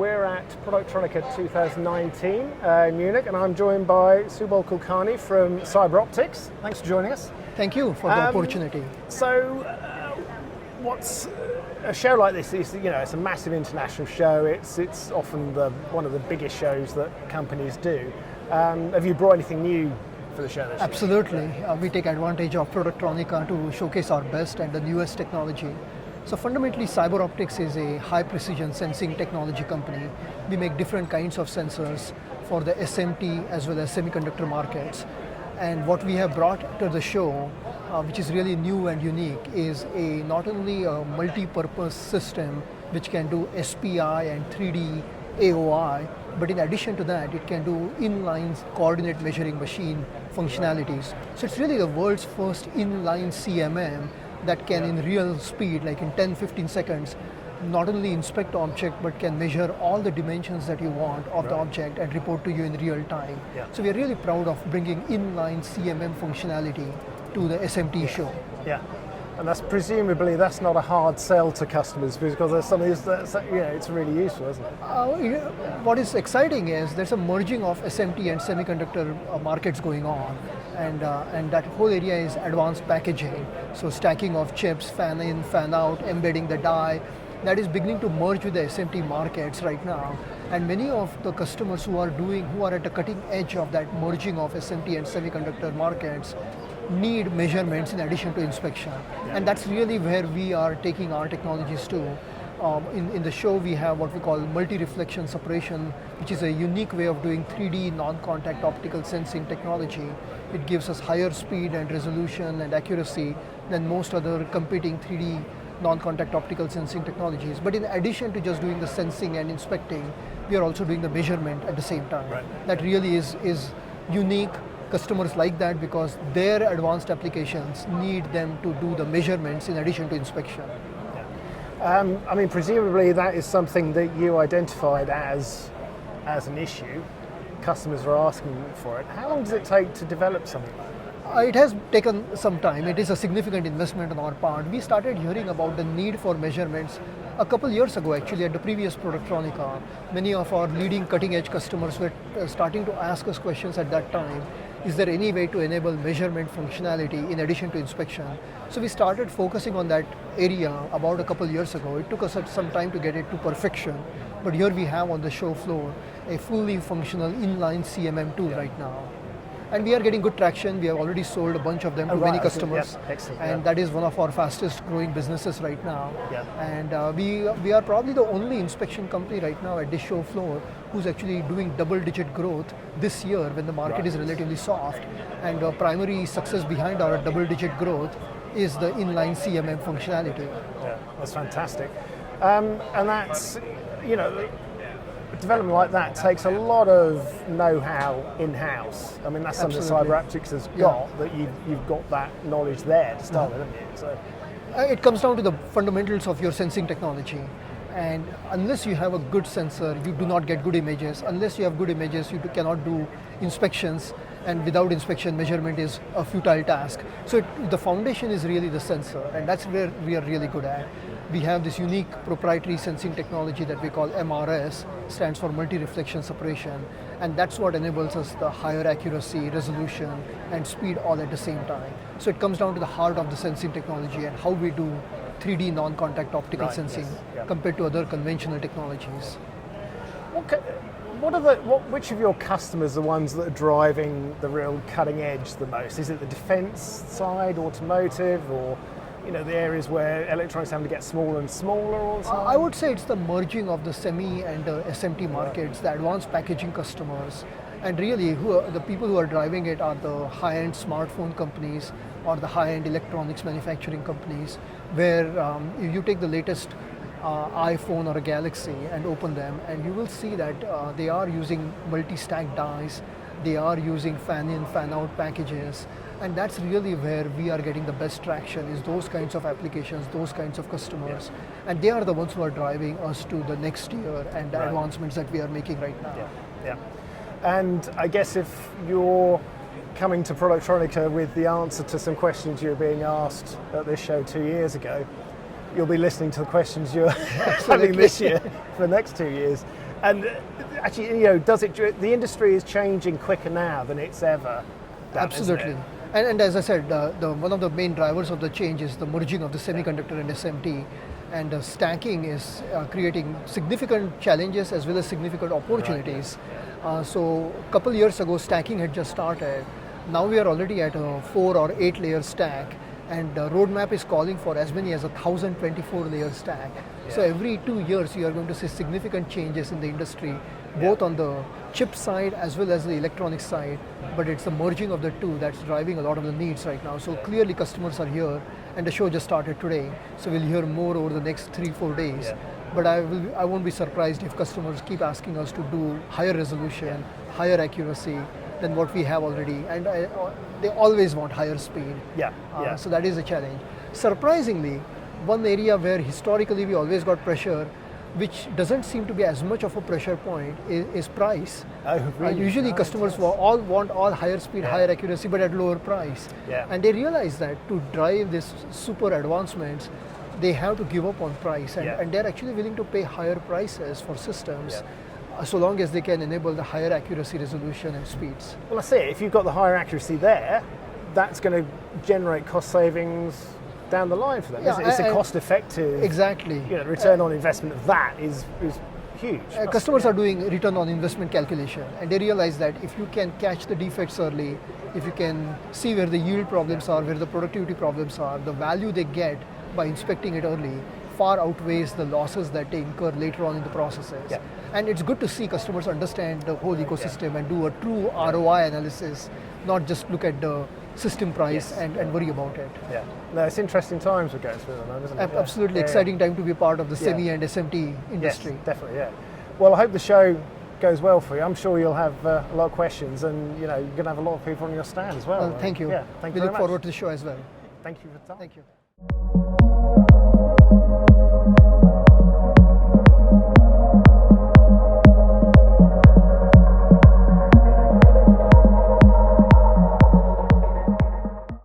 We're at Productronica 2019 in Munich, and I'm joined by Subodh Kulkarni from CyberOptics. Thanks for joining us. Thank you for the opportunity. So, what's a show like this is, it's a massive international show. It's often one of the biggest shows that companies do. Have you brought anything new for the show this year? Absolutely. We take advantage of Productronica to showcase our best and the newest technology. So fundamentally, CyberOptics is a high precision sensing technology company. We make different kinds of sensors for the SMT as well as semiconductor markets. And what we have brought to the show, which is really new and unique, is not only a multi-purpose system which can do SPI and 3D AOI, but in addition to that, it can do inline coordinate measuring machine functionalities. So it's really the world's first inline CMM that can in real speed, like in 10-15 seconds, not only inspect object, but can measure all the dimensions that you want of the object and report to you in real time. Yeah. So we're really proud of bringing inline CMM functionality to the SMT show. Yeah, and presumably that's not a hard sell to customers, because there's some of these that, it's really useful, isn't it? What is exciting is there's a merging of SMT and semiconductor markets going on, and that whole area is advanced packaging. So stacking of chips, fan in, fan out, embedding the die, that is beginning to merge with the SMT markets right now. And many of the customers who are at the cutting edge of that merging of SMT and semiconductor markets need measurements in addition to inspection. Yeah. And that's really where we are taking our technologies to. In the show, we have what we call multi-reflection separation, which is a unique way of doing 3D non-contact optical sensing technology. It gives us higher speed and resolution and accuracy than most other competing 3D non-contact optical sensing technologies. But in addition to just doing the sensing and inspecting, we are also doing the measurement at the same time. Right. That really is unique. Customers like that because their advanced applications need them to do the measurements in addition to inspection. Presumably that is something that you identified as an issue. Customers are asking for it. How long does it take to develop something like that? It has taken some time. It is a significant investment on our part. We started hearing about the need for measurements a couple years ago, actually, at the previous Productronica. Many of our leading cutting-edge customers were starting to ask us questions at that time. Is there any way to enable measurement functionality in addition to inspection? So we started focusing on that area about a couple years ago. It took us some time to get it to perfection, but here we have on the show floor a fully functional inline CMM tool right now. And we are getting good traction. We have already sold a bunch of them to many customers. Yeah. Excellent. And that is one of our fastest growing businesses right now. Yeah. And we are probably the only inspection company right now at this show floor who's actually doing double-digit growth this year when the market is relatively soft. And the primary success behind our double-digit growth is the inline CMM functionality. Yeah, that's fantastic. And that's, development like that takes a lot of know-how in-house. That's something CyberOptics has got, that you've got that knowledge there to start with, haven't you? So it comes down to the fundamentals of your sensing technology. And unless you have a good sensor, you do not get good images. Unless you have good images, you cannot do inspections. And without inspection, measurement is a futile task. So the foundation is really the sensor, and that's where we are really good at. We have this unique proprietary sensing technology that we call MRS, stands for multi-reflection separation, and that's what enables us the higher accuracy, resolution, and speed all at the same time. So it comes down to the heart of the sensing technology and how we do 3D non-contact optical sensing compared to other conventional technologies. Which of your customers are the ones that are driving the real cutting edge the most? Is it the defense side, automotive, or the areas where electronics having to get smaller and smaller all the time? I would say it's the merging of the semi and the SMT markets, the advanced packaging customers, and really the people who are driving it are the high-end smartphone companies or the high-end electronics manufacturing companies, where you take the latest iPhone or a Galaxy and open them, and you will see that they are using multi-stack dies, they are using fan-in, fan-out packages, and that's really where we are getting the best traction, is those kinds of applications, those kinds of customers, and they are the ones who are driving us to the next year and the advancements that we are making right now. Yeah. And I guess if you're coming to Productronica with the answer to some questions you were being asked at this show 2 years ago, you'll be listening to the questions you're having this year for the next 2 years. And actually, does it? The industry is changing quicker now than it's ever done, Absolutely. isn't it? And as I said, one of the main drivers of the change is the merging of the semiconductor and SMT, and stacking is creating significant challenges as well as significant opportunities. So a couple years ago, stacking had just started. Now we are already at a 4 or 8 layer stack, and the roadmap is calling for as many as 1,024 layer stack. So every 2 years, you are going to see significant changes in the industry, both on the chip side as well as the electronic side, but it's the merging of the two that's driving a lot of the needs right now. So clearly customers are here, and the show just started today, so we'll hear more over the next 3-4 days. But I won't be surprised if customers keep asking us to do higher resolution, higher accuracy than what we have already, and they always want higher speed. So that is a challenge. Surprisingly, one area where historically we always got pressure, which doesn't seem to be as much of a pressure point, is price. Usually customers want all higher speed, higher accuracy, but at lower price. And they realize that to drive this super advancements, they have to give up on price, and they're actually willing to pay higher prices for systems, so long as they can enable the higher accuracy, resolution, and speeds. Well, I see. If you've got the higher accuracy there, that's going to generate cost savings down the line for them. It's a cost-effective. Exactly. The return on investment of that is huge. Customers are doing return on investment calculation, and they realize that if you can catch the defects early, if you can see where the yield problems are, where the productivity problems are, the value they get by inspecting it early far outweighs the losses that they incur later on in the processes. And it's good to see customers understand the whole ecosystem and do a true ROI analysis, not just look at the system price and worry about it. No, it's interesting times we're going through at the moment, isn't it? Absolutely exciting time to be part of the semi and SMT industry. Yes, definitely, Well, I hope the show goes well for you. I'm sure you'll have a lot of questions, and you're going to have a lot of people on your stand as well. Thank you. Thank you we very look much. forward to the show as well. Thank you for the time. Thank you.